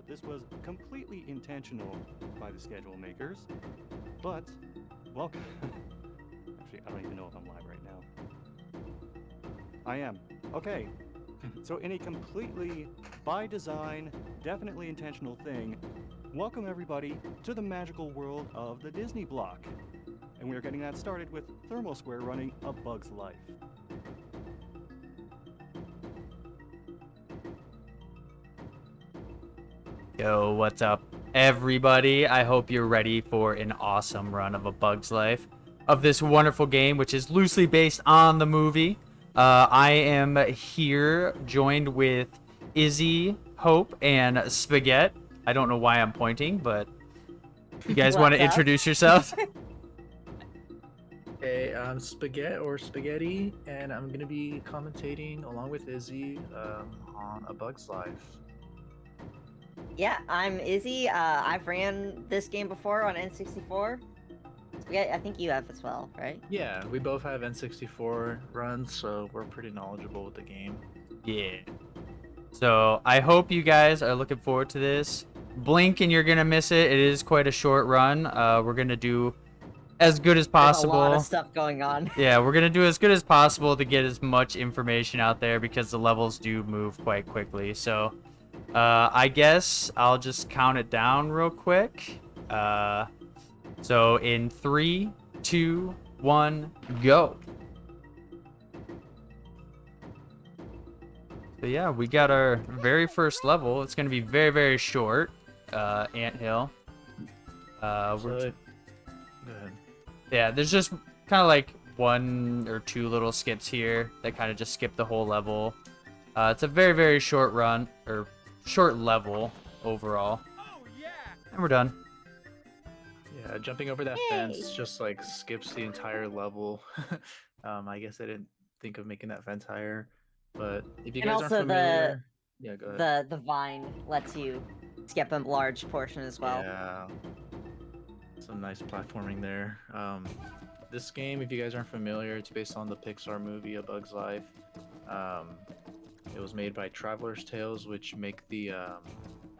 This was completely intentional by the schedule makers, but welcome. Actually, I don't even know if I'm live right now. I am. Okay. So in a completely by design, definitely intentional thing, welcome everybody to the magical world of the Disney block. And we are getting that started with ThermalSquare running A Bug's Life. Yo, what's up, everybody? I hope you're ready for an awesome run of A Bug's Life of this wonderful game, which is loosely based on the movie. I am here joined with Izzy, Hope, and Spaghetti. I don't know why I'm pointing, but you guys want to introduce yourselves? Hey, I'm Spaghetti, and I'm gonna be commentating along with Izzy on A Bug's Life. Yeah, I'm Izzy. I've ran this game before on N64. Yeah, I think you have as well, right? Yeah, we both have N64 runs, so we're pretty knowledgeable with the game. Yeah. So I hope you guys are looking forward to this. Blink and you're gonna miss it. It is quite a short run. We're gonna do as good as possible. There's a lot of stuff going on. Yeah, we're gonna do as good as possible to get as much information out there because the levels do move quite quickly. So, I guess I'll just count it down real quick. So in 3, 2, 1, go. So yeah, we got our very first level. It's gonna be very, very short. Anthill. Go ahead. Yeah, there's just kind of like 1 or 2 little skips here that kind of just skip the whole level. It's a very, very short run, or short level overall. And we're done. Yeah, jumping over that Yay. fence just like skips the entire level. I guess I didn't think of making that fence higher, but if you And guys aren't also familiar, yeah, go ahead. the vine lets you skip a large portion as well. Yeah, some nice platforming there. This game, if you guys aren't familiar, it's based on the Pixar movie A Bug's Life. It was made by Traveler's Tales, which make the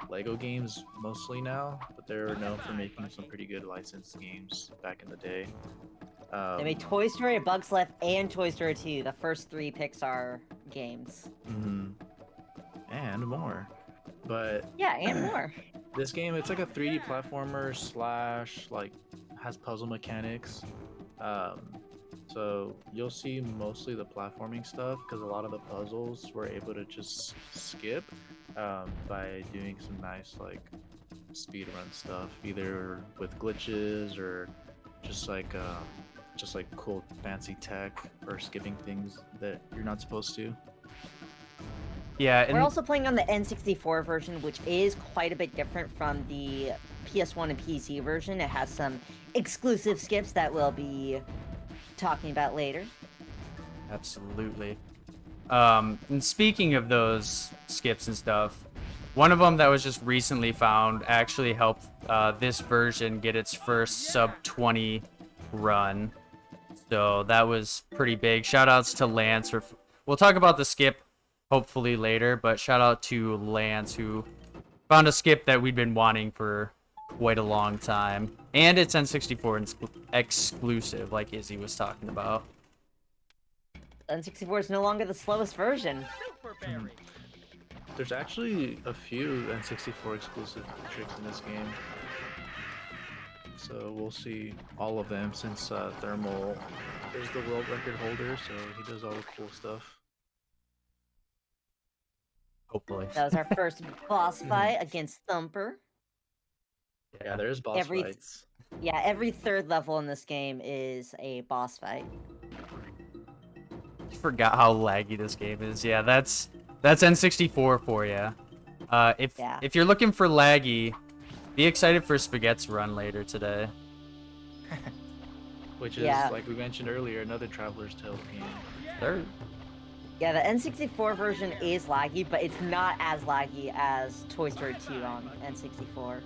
Lego games mostly now, but they're known for making some pretty good licensed games back in the day. They made Toy Story, A Bug's Life, and Toy Story 2, the first 3 Pixar games. And more. But yeah, and more. This game, it's like a 3D platformer slash like has puzzle mechanics. So you'll see mostly the platforming stuff because a lot of the puzzles we're able to just skip by doing some nice like speedrun stuff, either with glitches or just like cool fancy tech or skipping things that you're not supposed to. Yeah, and We're also playing on the N64 version, which is quite a bit different from the PS1 and PC version. It has some exclusive skips that we'll be talking about later. Absolutely. And speaking of those skips and stuff, one of them that was just recently found actually helped this version get its first sub 20 run. So that was pretty big. Shout outs to Lance. We'll talk about the skip hopefully later, but shout out to Lance who found a skip that we'd been wanting for quite a long time. And it's N64 exclusive, like Izzy was talking about. N64 is no longer the slowest version. There's actually a few N64 exclusive tricks in this game. So we'll see all of them since Thermal is the world record holder, so he does all the cool stuff. Hopefully. That was our first boss fight against Thumper. Yeah, there's boss fights. Yeah, every 3rd level in this game is a boss fight. I forgot how laggy this game is. Yeah, that's N64 for you. If you're looking for laggy, be excited for Spaghetti's run later today. Which is, like we mentioned earlier, another Traveler's Tales game. Third. Yeah, the N64 version is laggy, but it's not as laggy as Toy Story 2 on N64.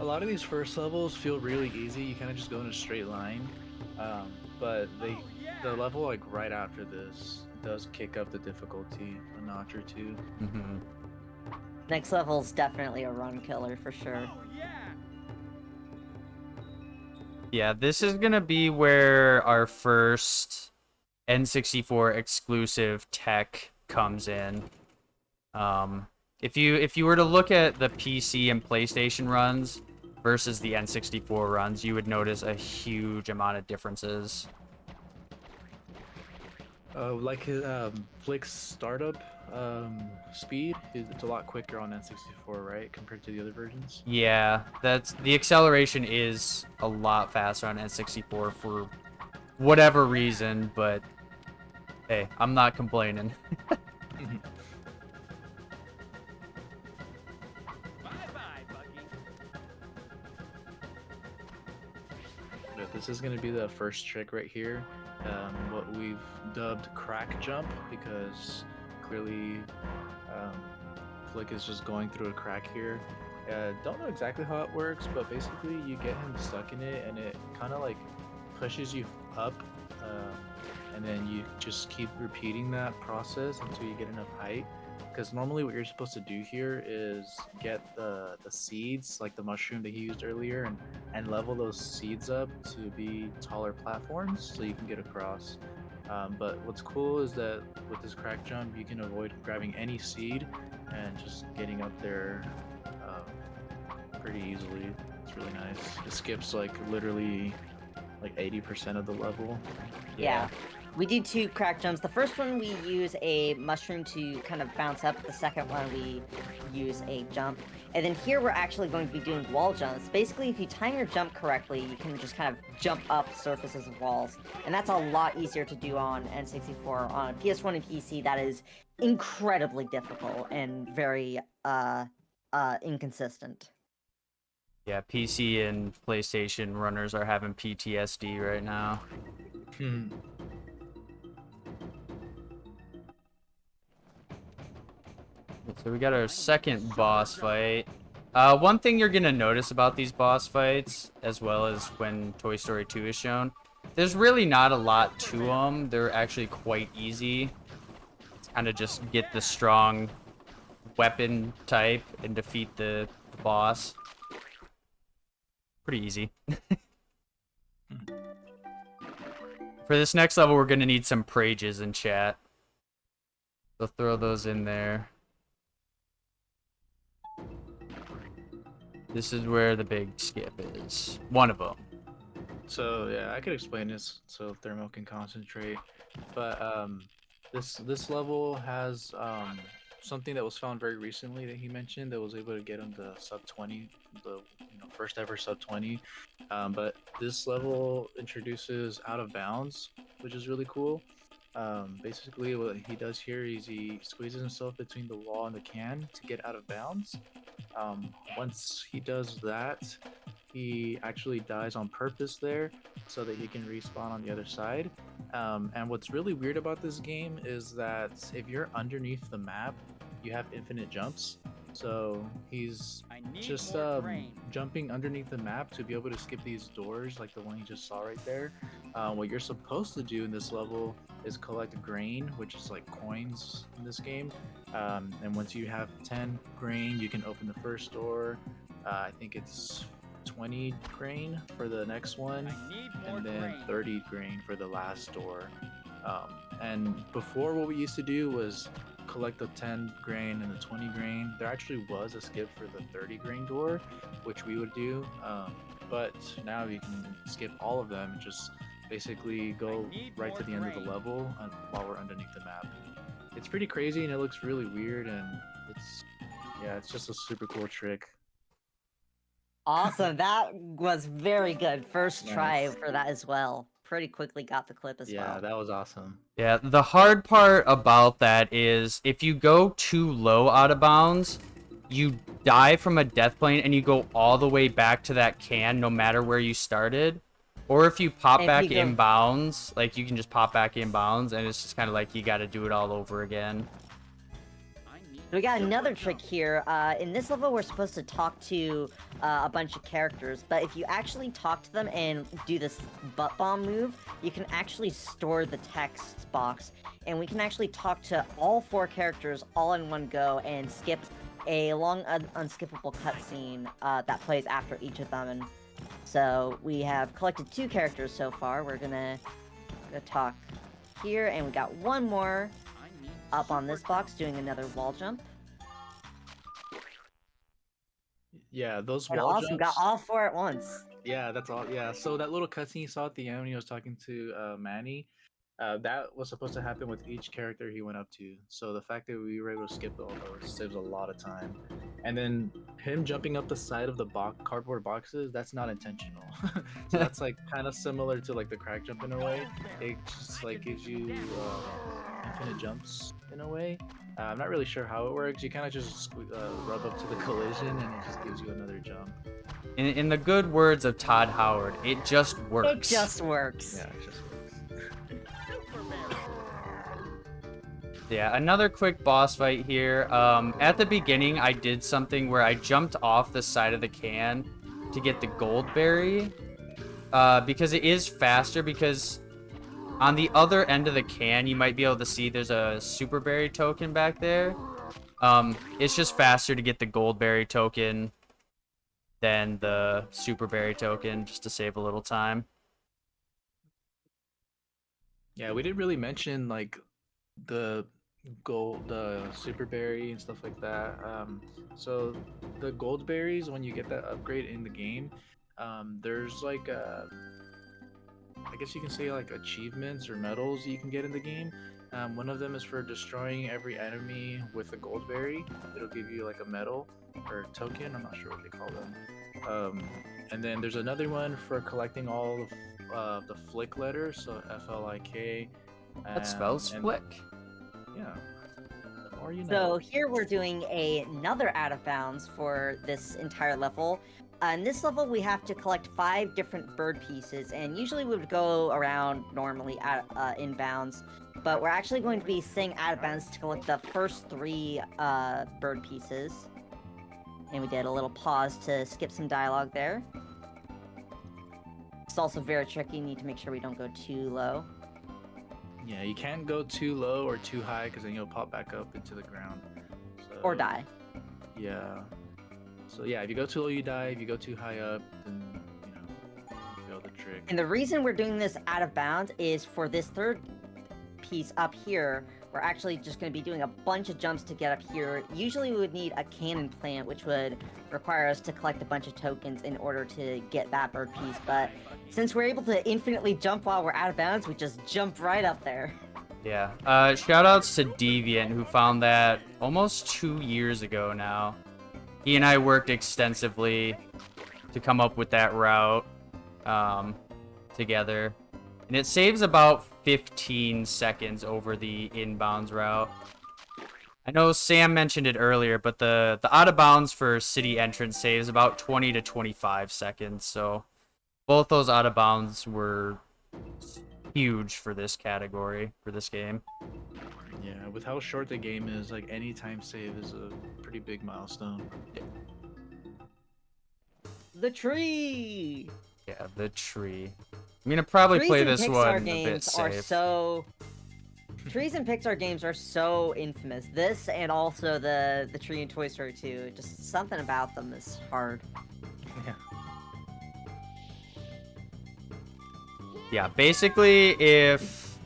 A lot of these first levels feel really easy. You kind of just go in a straight line. but the level like right after this does kick up the difficulty a notch or two. Mm-hmm. Next level's definitely a run killer for sure. Yeah, this is gonna be where our first N64 exclusive tech comes in. If you were to look at the PC and PlayStation runs versus the N64 runs, you would notice a huge amount of differences. Like Flick's startup speed, it's a lot quicker on N64, right, compared to the other versions. Yeah, the acceleration is a lot faster on N64 for whatever reason, but hey, I'm not complaining. But this is going to be the first trick right here, what we've dubbed crack jump, because clearly Flick is just going through a crack here. Don't know exactly how it works, but basically you get him stuck in it and it kind of like pushes you up, and then you just keep repeating that process until you get enough height. Because normally what you're supposed to do here is get the seeds, like the mushroom that he used earlier, and level those seeds up to be taller platforms so you can get across. But what's cool is that with this crack jump, you can avoid grabbing any seed and just getting up there pretty easily. It's really nice. It skips like literally like 80% of the level. Yeah. We do 2 crack jumps. The first one we use a mushroom to kind of bounce up. The second one we use a jump. And then here we're actually going to be doing wall jumps. Basically, if you time your jump correctly, you can just kind of jump up surfaces of walls. And that's a lot easier to do on N64. On PS1 and PC, that is incredibly difficult and very inconsistent. Yeah, PC and PlayStation runners are having PTSD right now. So we got our second boss fight. One thing you're gonna notice about these boss fights, as well as when Toy Story 2 is shown, there's really not a lot to them. They're actually quite easy. Kind of just get the strong weapon type and defeat the boss. Pretty easy. For this next level, we're gonna need some prages in chat. So throw those in there. This is where the big skip is. One of them. So yeah, I could explain this so Thermo can concentrate. But this level has something that was found very recently that he mentioned that was able to get him the sub 20, the first ever sub 20. But this level introduces out of bounds, which is really cool. Basically, what he does here is he squeezes himself between the wall and the can to get out of bounds. Once he does that, he actually dies on purpose there so that he can respawn on the other side. And what's really weird about this game is that if you're underneath the map, you have infinite jumps. So he's just jumping underneath the map to be able to skip these doors like the one you just saw right there. What you're supposed to do in this level is collect grain, which is like coins in this game. And once you have 10 grain, you can open the first door. I think it's 20 grain for the next one, and then 30 grain for the last door. And before, what we used to do was collect the 10 grain and the 20 grain. There actually was a skip for the 30 grain door, which we would do, but now you can skip all of them and just basically go right to the end of the level while we're underneath the map. It's pretty crazy and it looks really weird, and it's just a super cool trick. Awesome. That was very good. First try for that as well. Pretty quickly got the clip as well. Yeah, that was awesome. Yeah, the hard part about that is if you go too low out of bounds, you die from a death plane and you go all the way back to that can no matter where you started. Or if you pop back in bounds, like you can just pop back in bounds and it's just kind of like you got to do it all over again. We got another trick here. In this level, we're supposed to talk to a bunch of characters, but if you actually talk to them and do this butt bomb move, you can actually store the text box, and we can actually talk to all 4 characters all in one go and skip a long, unskippable cutscene that plays after each of them. And so we have collected 2 characters so far. We're gonna talk here, and we got one more up on this box doing another wall jump. Yeah, those And wall awesome, got jumps. all 4 at once. Yeah, that's all. Yeah, so that little cutscene you saw at the end when he was talking to Manny, that was supposed to happen with each character he went up to. So the fact that we were able to skip all those saves a lot of time. And then him jumping up the side of the cardboard boxes, that's not intentional. So that's like kind of similar to like the crack jump in a way. It just like gives you infinite jumps in a way. I'm not really sure how it works. You kind of just rub up to the collision and it just gives you another jump. In the good words of Todd Howard, it just works. It just works. Yeah, it just works. Yeah, another quick boss fight here. At the beginning, I did something where I jumped off the side of the can to get the gold berry. Because it is faster, because on the other end of the can, you might be able to see there's a super berry token back there. It's just faster to get the gold berry token than the super berry token, just to save a little time. Yeah, we didn't really mention like the gold, the super berry and stuff like that. So the gold berries, when you get that upgrade in the game, there's like I guess you can say like achievements or medals you can get in the game. One of them is for destroying every enemy with a gold berry. It'll give you like a medal or token. I'm not sure what they call them. And then there's another one for collecting all of the flick letters, so FLIK. That spells and- flick. Yeah. The more you So know. here we're doing another out of bounds for this entire level. In this level, we have to collect 5 different bird pieces, and usually we would go around normally at inbounds, but we're actually going to be staying out of bounds to collect the first 3 bird pieces. And we did a little pause to skip some dialogue there. It's also very tricky. You need to make sure we don't go too low. Yeah, you can't go too low or too high because then you'll pop back up into the ground. So, Or die. Yeah. So yeah, if you go too low, you die. If you go too high up, then you fail the trick. And the reason we're doing this out of bounds is for this 3rd piece up here, we're actually just going to be doing a bunch of jumps to get up here. Usually we would need a cannon plant, which would require us to collect a bunch of tokens in order to get that bird piece. But since we're able to infinitely jump while we're out of bounds, we just jump right up there. Yeah. Shoutouts to Deviant, who found that almost 2 years ago now. He and I worked extensively to come up with that route together. And it saves about 15 seconds over the inbounds route. I know Sam mentioned it earlier, but the out of bounds for city entrance saves about 20 to 25 seconds. So both those out of bounds were huge for this category, for this game. Yeah, with how short the game is, like any time save is a pretty big milestone. The tree! Yeah, the tree. I'm gonna probably Trees play in this Pixar one a bit games are safe. so... Trees in Pixar games are so infamous. This and also the tree in Toy Story 2. Just something about them is hard. Yeah. Yeah, basically, if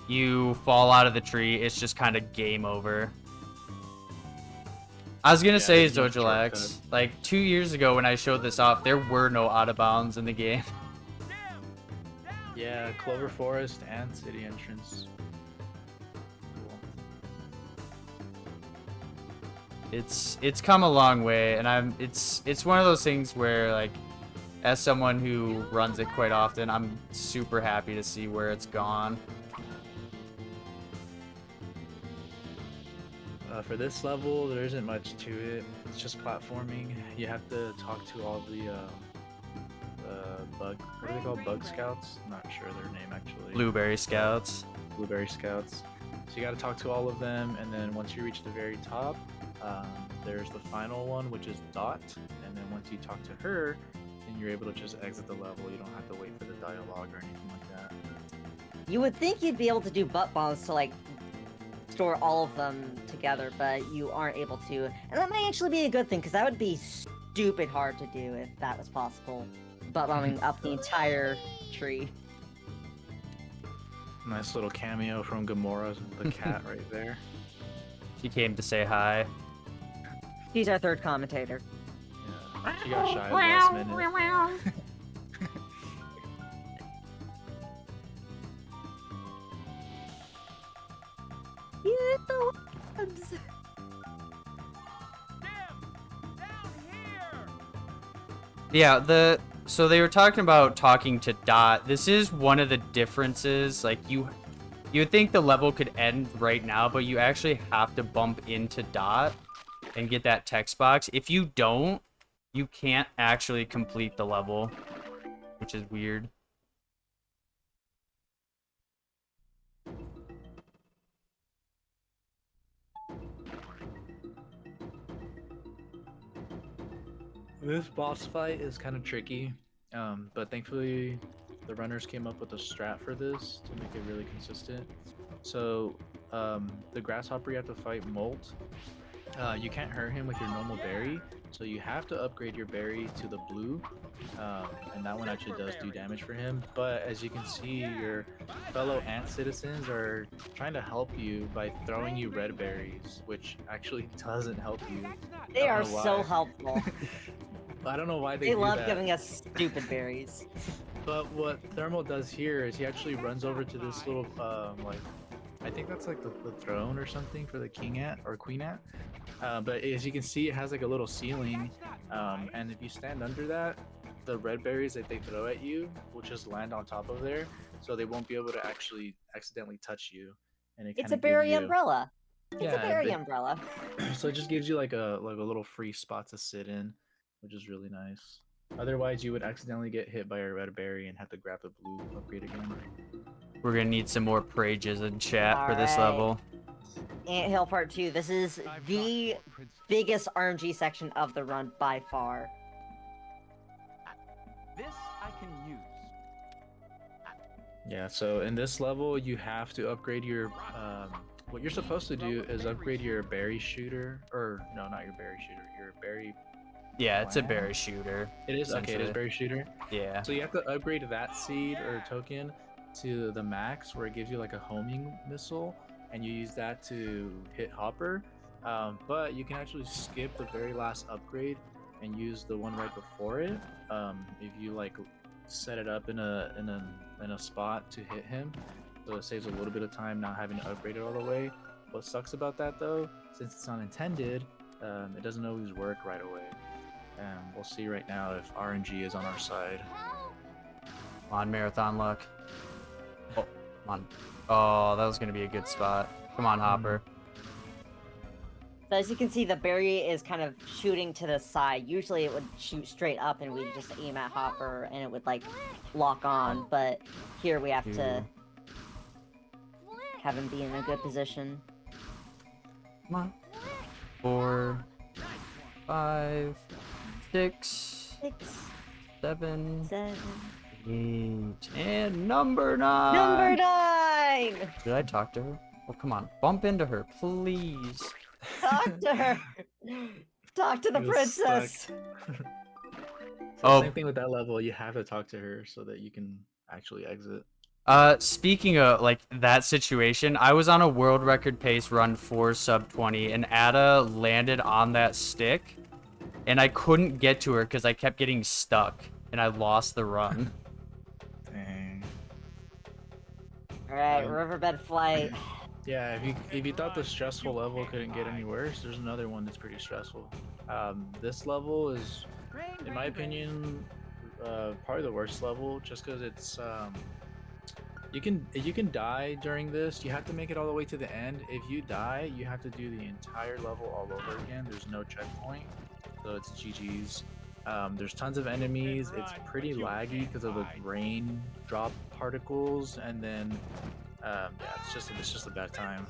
you fall out of the tree, it's just kind of game over. I was gonna say, there's no Zojalax, shortcut. like 2 years ago when I showed this off, there were no out of bounds in the game. Yeah, Clover Forest and city entrance. Cool. It's come a long way, and it's one of those things where, like, as someone who runs it quite often, I'm super happy to see where it's gone. For this level, there isn't much to it. It's just platforming. You have to talk to all the what are they called? Bug scouts? I'm not sure their name actually. Blueberry Scouts. Blueberry scouts. So you got to talk to all of them, and then once you reach the very top, there's the final one, which is Dot. And then once you talk to her, then you're able to just exit the level. You don't have to wait for the dialogue or anything like that. You would think you'd be able to do butt bombs to like store all of them together, but you aren't able to. And that might actually be a good thing, because that would be stupid hard to do if that was possible. Butt bombing up the entire tree. Nice little cameo from Gamora, the cat right there. She came to say hi. He's our third commentator. Yeah, she got shy at the last minute. You hit the webs. Yeah, so they were talking about talking to Dot. This is one of the differences. Like you would think the level could end right now, but you actually have to bump into Dot and get that text box. If you don't, you can't actually complete the level, which is weird. This boss fight is kind of tricky, but thankfully the runners came up with a strat for this to make it really consistent. So the grasshopper you have to fight, Molt. You can't hurt him with your normal berry, so you have to upgrade your berry to the blue, and that one actually does do damage for him. But as you can see, your fellow ant citizens are trying to help you by throwing you red berries, which actually doesn't help you. They are Don't know so why. helpful. I don't know why they They do love that. giving us stupid berries. But what Thermal does here is he actually runs over to this little, like, I think that's like the throne or something for the king ant or queen ant. But as you can see, it has like a little ceiling, and if you stand under that, the red berries that they throw at you will just land on top of there, so they won't be able to actually accidentally touch you. And it It's kinda a berry gives you, umbrella. It's a yeah, berry umbrella. so it just gives you like a little free spot to sit in, which is really nice. Otherwise, you would accidentally get hit by a red berry and have to grab the blue upgrade again. We're gonna need some more prages in chat for this Alright. level. Anthill Part 2. This is the biggest RNG section of the run by far. This I can use. Yeah, so in this level, you have to upgrade your. What you're supposed to do is upgrade your berry shooter, or no, not your berry shooter, your berry. Yeah, it's a Wow. berry shooter. It is okay. It is Essentially. berry shooter. Yeah. So you have to upgrade that seed or token to the max, where it gives you like a homing missile, and you use that to hit Hopper. But you can actually skip the very last upgrade and use the one right before it. If you like set it up in a spot to hit him, so it saves a little bit of time not having to upgrade it all the way. What sucks about that though, since it's not intended, it doesn't always work right away. And we'll see right now if RNG is on our side. Come on, marathon luck. Oh, come on. Oh, that was gonna be a good spot. Come on, Hopper. So as you can see, the berry is kind of shooting to the side. Usually it would shoot straight up and we'd just aim at Hopper and it would like lock on. But here we have to have him be in a good position. Come on. 4, 5, 6, 6, 7, 7. 8, and number 9. Number 9! Did I talk to her? Oh, come on. Bump into her, please. Talk to her! Talk to the He was princess! stuck. Oh. Same thing with that level. You have to talk to her so that you can actually exit. Speaking of like that situation, I was on a world record pace run for sub 20 and Ada landed on that stick and I couldn't get to her because I kept getting stuck and I lost the run. Dang. Alright, riverbed flight. Yeah, if you thought the stressful level couldn't get any worse, there's another one that's pretty stressful. This level is, in my opinion, probably the worst level, just because it's you can die during this. You have to make it all the way to the end. If you die, you have to do the entire level all over again. There's no checkpoint, so it's GG's. There's tons of enemies. It's pretty laggy because of the rain drop particles, and then It's just a bad time.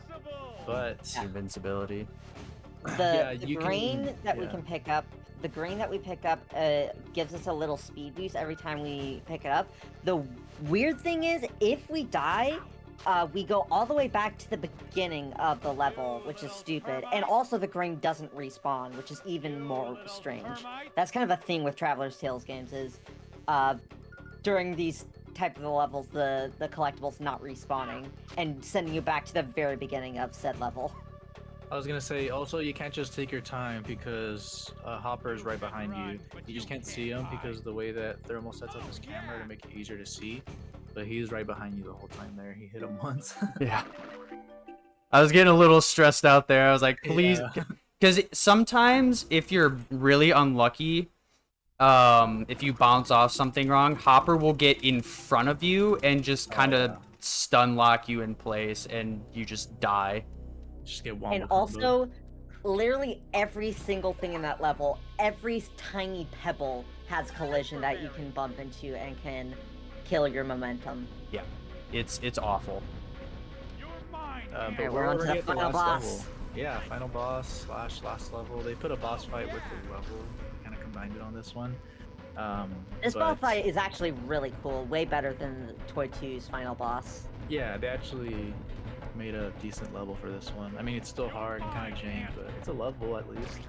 But Invincibility. The, Yeah, the you grain can- that we yeah. can pick up, the grain that we pick up gives us a little speed boost every time we pick it up. The weird thing is, if we die, we go all the way back to the beginning of the level, which is stupid. And also, the grain doesn't respawn, which is even more strange. That's kind of a thing with Traveler's Tales games is, during these type of levels, the collectibles not respawning and sending you back to the very beginning of said level. I was gonna say also you can't just take your time because Hopper is right behind you. You just can't see him because of the way that Thermal sets up his camera to make it easier to see. But he's right behind you the whole time there. He hit him once. Yeah. I was getting a little stressed out there. I was like, please, Yeah. because sometimes if you're really unlucky, if you bounce off something wrong, Hopper will get in front of you and just kind of yeah. stun lock you in place, and you just die. Just get wombo And comboed. also, literally every single thing in that level, every tiny pebble has collision that you can bump into and can kill your momentum. Yeah, it's awful. But Alright, we're we're on to already the at the final last boss. level. Yeah, final boss / last level. They put a boss fight with the level, kind of combined it on this one. This boss but- fight is actually really cool, way better than Toy 2's final boss. Yeah, they actually made a decent level for this one. I mean, it's still hard and kind of jank, but it's a level at least.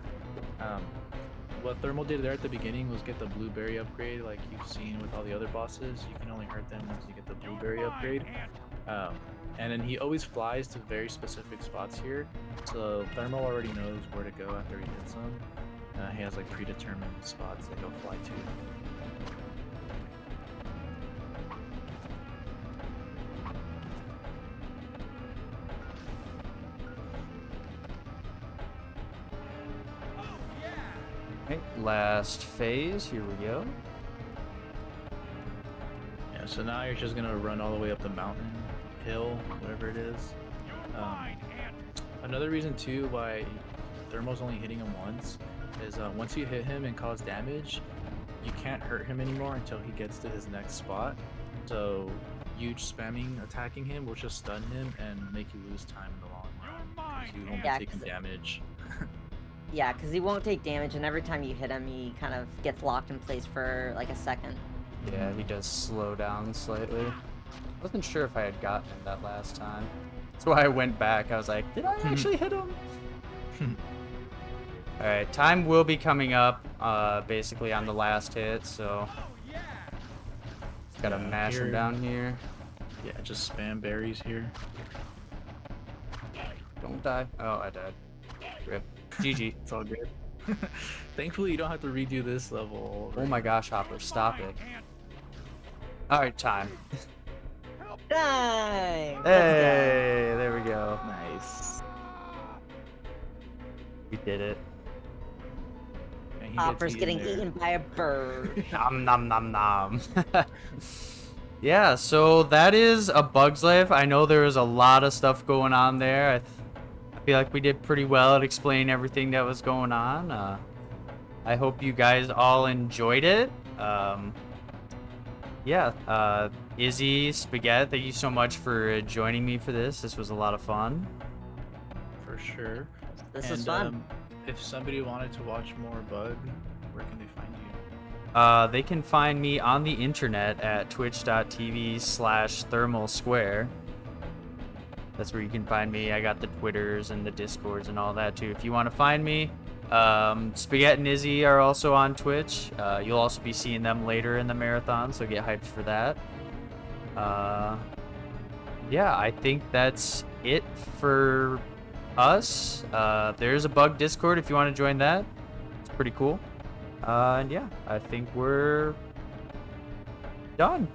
What Thermal did there at the beginning was get the blueberry upgrade, like you've seen with all the other bosses. You can only hurt them once you get the blueberry upgrade. And then he always flies to very specific spots here, so Thermal already knows where to go after he hits them. He has like predetermined spots that he'll fly to. Okay, last phase. Here we go. Yeah, so now you're just gonna run all the way up the mountain, hill, whatever it is. Another reason too why Thermal's only hitting him once is once you hit him and cause damage, you can't hurt him anymore until he gets to his next spot. So you spamming attacking him will just stun him and make you lose time in the long run because you won't Yeah, be taking 'cause damage. Yeah, because he won't take damage, and every time you hit him, he kind of gets locked in place for like a second. Yeah, he does slow down slightly. Wasn't sure if I had gotten him that last time. That's why I went back. I was like, did I actually hit him? Alright, time will be coming up basically on the last hit, so gotta Yeah, mash him here- down here. Yeah, just spam berries here. Don't die. Oh, I died. Rip. GG. It's all good. Thankfully, you don't have to redo this level. all over Oh my again. gosh, Hopper, stop it. Alright, time. Time! Hey, there we go. Nice. We did it. And he gets Hopper's getting there. eaten by a bird. Nom nom nom nom. Yeah, so that is A Bug's Life. I know there was a lot of stuff going on there. I feel like we did pretty well at explaining everything that was going on. I hope you guys all enjoyed it. Yeah, Izzy, Spaghetti, thank you so much for joining me for this. This was a lot of fun. For sure. This and, is fun. If somebody wanted to watch more Bug, where can they find you? They can find me on the internet at twitch.tv/ThermalSquare. That's where you can find me. I got the Twitters and the Discords and all that too. If you want to find me, Spaghetti and Izzy are also on Twitch. You'll also be seeing them later in the marathon, so get hyped for that. Yeah, I think that's it for us. There's a Bug Discord if you want to join that. It's pretty cool. And yeah, I think we're done.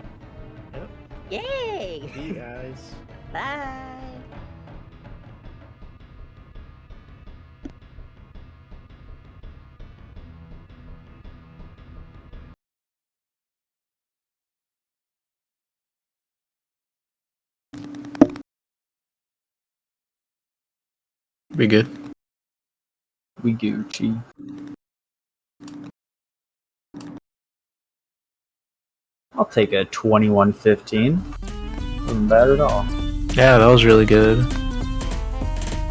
Yep. Yay! See you guys. Bye! Be good. We Gucci. I'll take a 2115. Wasn't bad at all. Yeah, that was really good.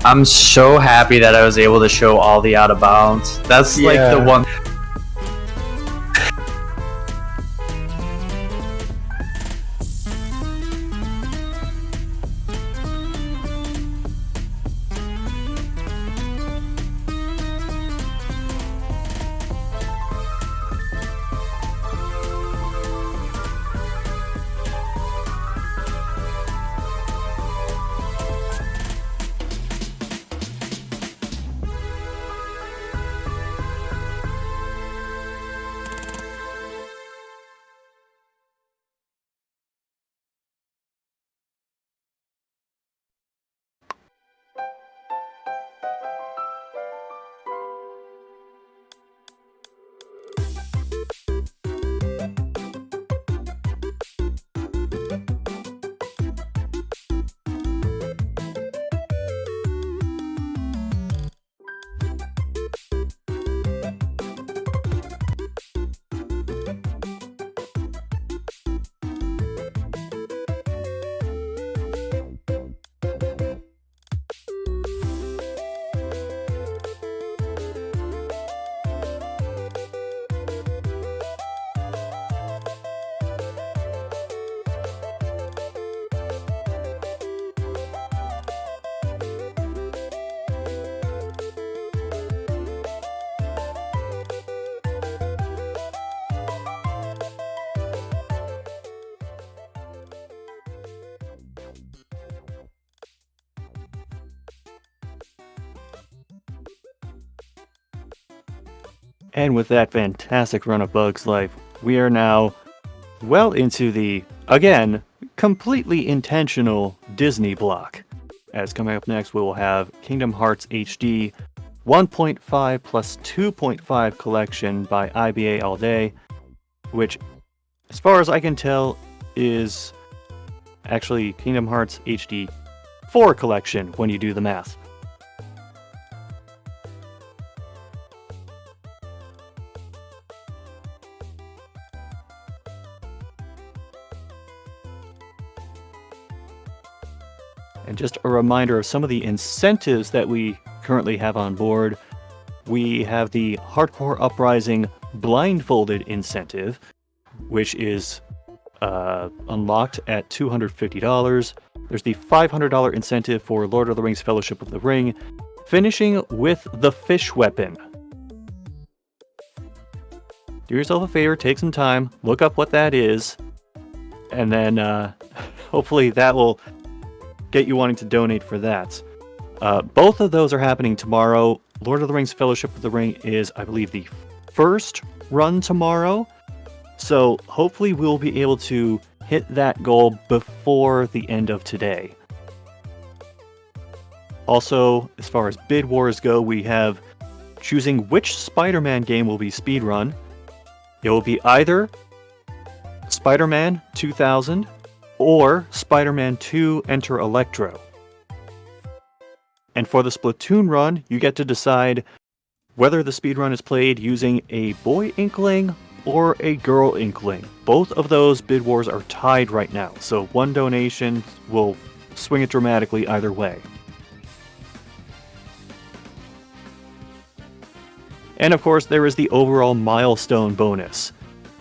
I'm so happy that I was able to show all the out of bounds. That's like the Yeah. one. And with that fantastic run of Bugs Life, we are now well into the, again, completely intentional Disney block. As coming up next, we will have Kingdom Hearts HD 1.5 plus 2.5 collection by IBA All Day, which, as far as I can tell, is actually Kingdom Hearts HD 4 collection when you do the math. And just a reminder of some of the incentives that we currently have on board. We have the Hardcore Uprising Blindfolded incentive, which is unlocked at $250. There's the $500 incentive for Lord of the Rings Fellowship of the Ring, finishing with the fish weapon. Do yourself a favor, take some time, look up what that is, and then hopefully that will get you wanting to donate for that. Both of those are happening tomorrow. Lord of the Rings Fellowship of the Ring is, I believe, the first run tomorrow. So hopefully we'll be able to hit that goal before the end of today. Also, as far as bid wars go, we have choosing which Spider-Man game will be speedrun. It will be either Spider-Man 2000 or Spider-Man 2 Enter Electro. And for the Splatoon run, you get to decide whether the speedrun is played using a boy Inkling or a girl Inkling. Both of those bid wars are tied right now, so one donation will swing it dramatically either way. And of course, there is the overall milestone bonus.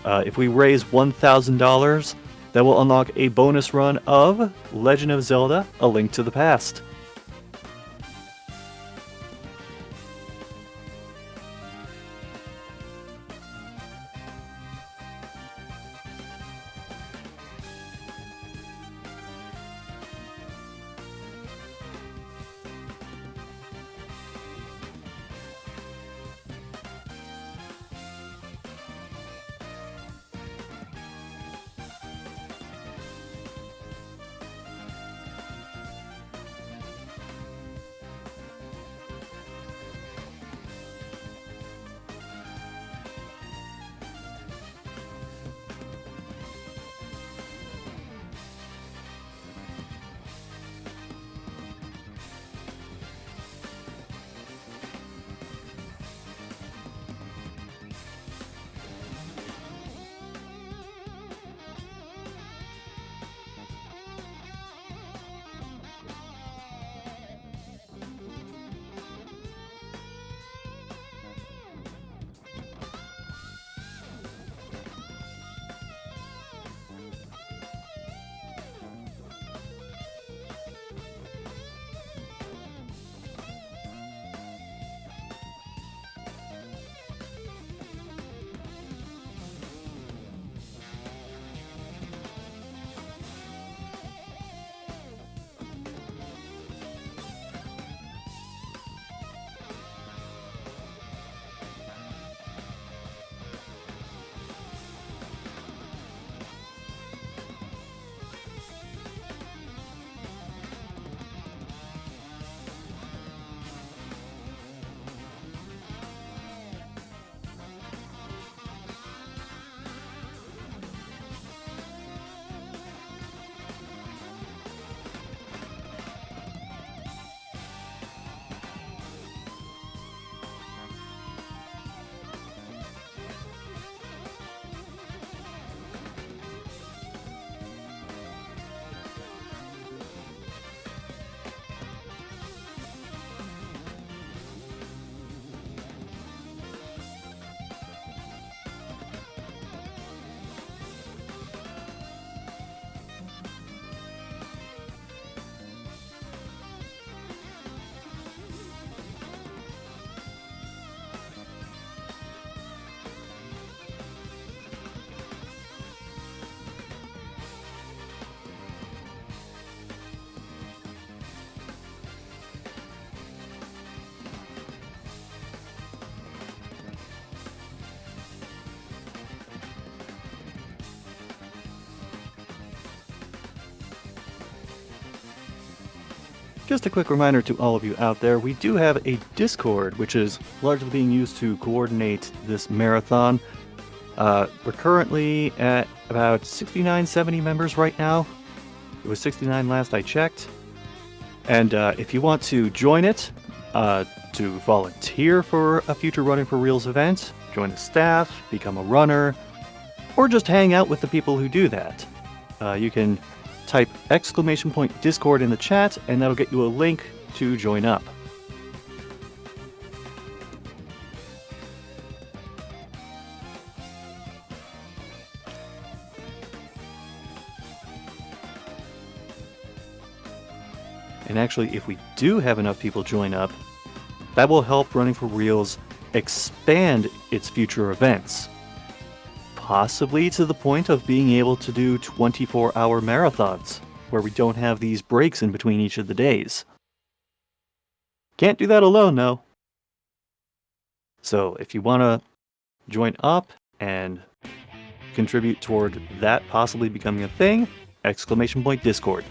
If we raise $1,000, that will unlock a bonus run of Legend of Zelda: A Link to the Past. Just a quick reminder to all of you out there, we do have a Discord, which is largely being used to coordinate this marathon. We're currently at about 69, 70 members right now. It was 69 last I checked. And if you want to join it, to volunteer for a future Running for Reals event, join the staff, become a runner, or just hang out with the people who do that, you can type !Discord in the chat, and that'll get you a link to join up. And actually, if we do have enough people join up, that will help Running for Reals expand its future events. Possibly to the point of being able to do 24-hour marathons, where we don't have these breaks in between each of the days. Can't do that alone, though. So if you want to join up and contribute toward that possibly becoming a thing, !Discord.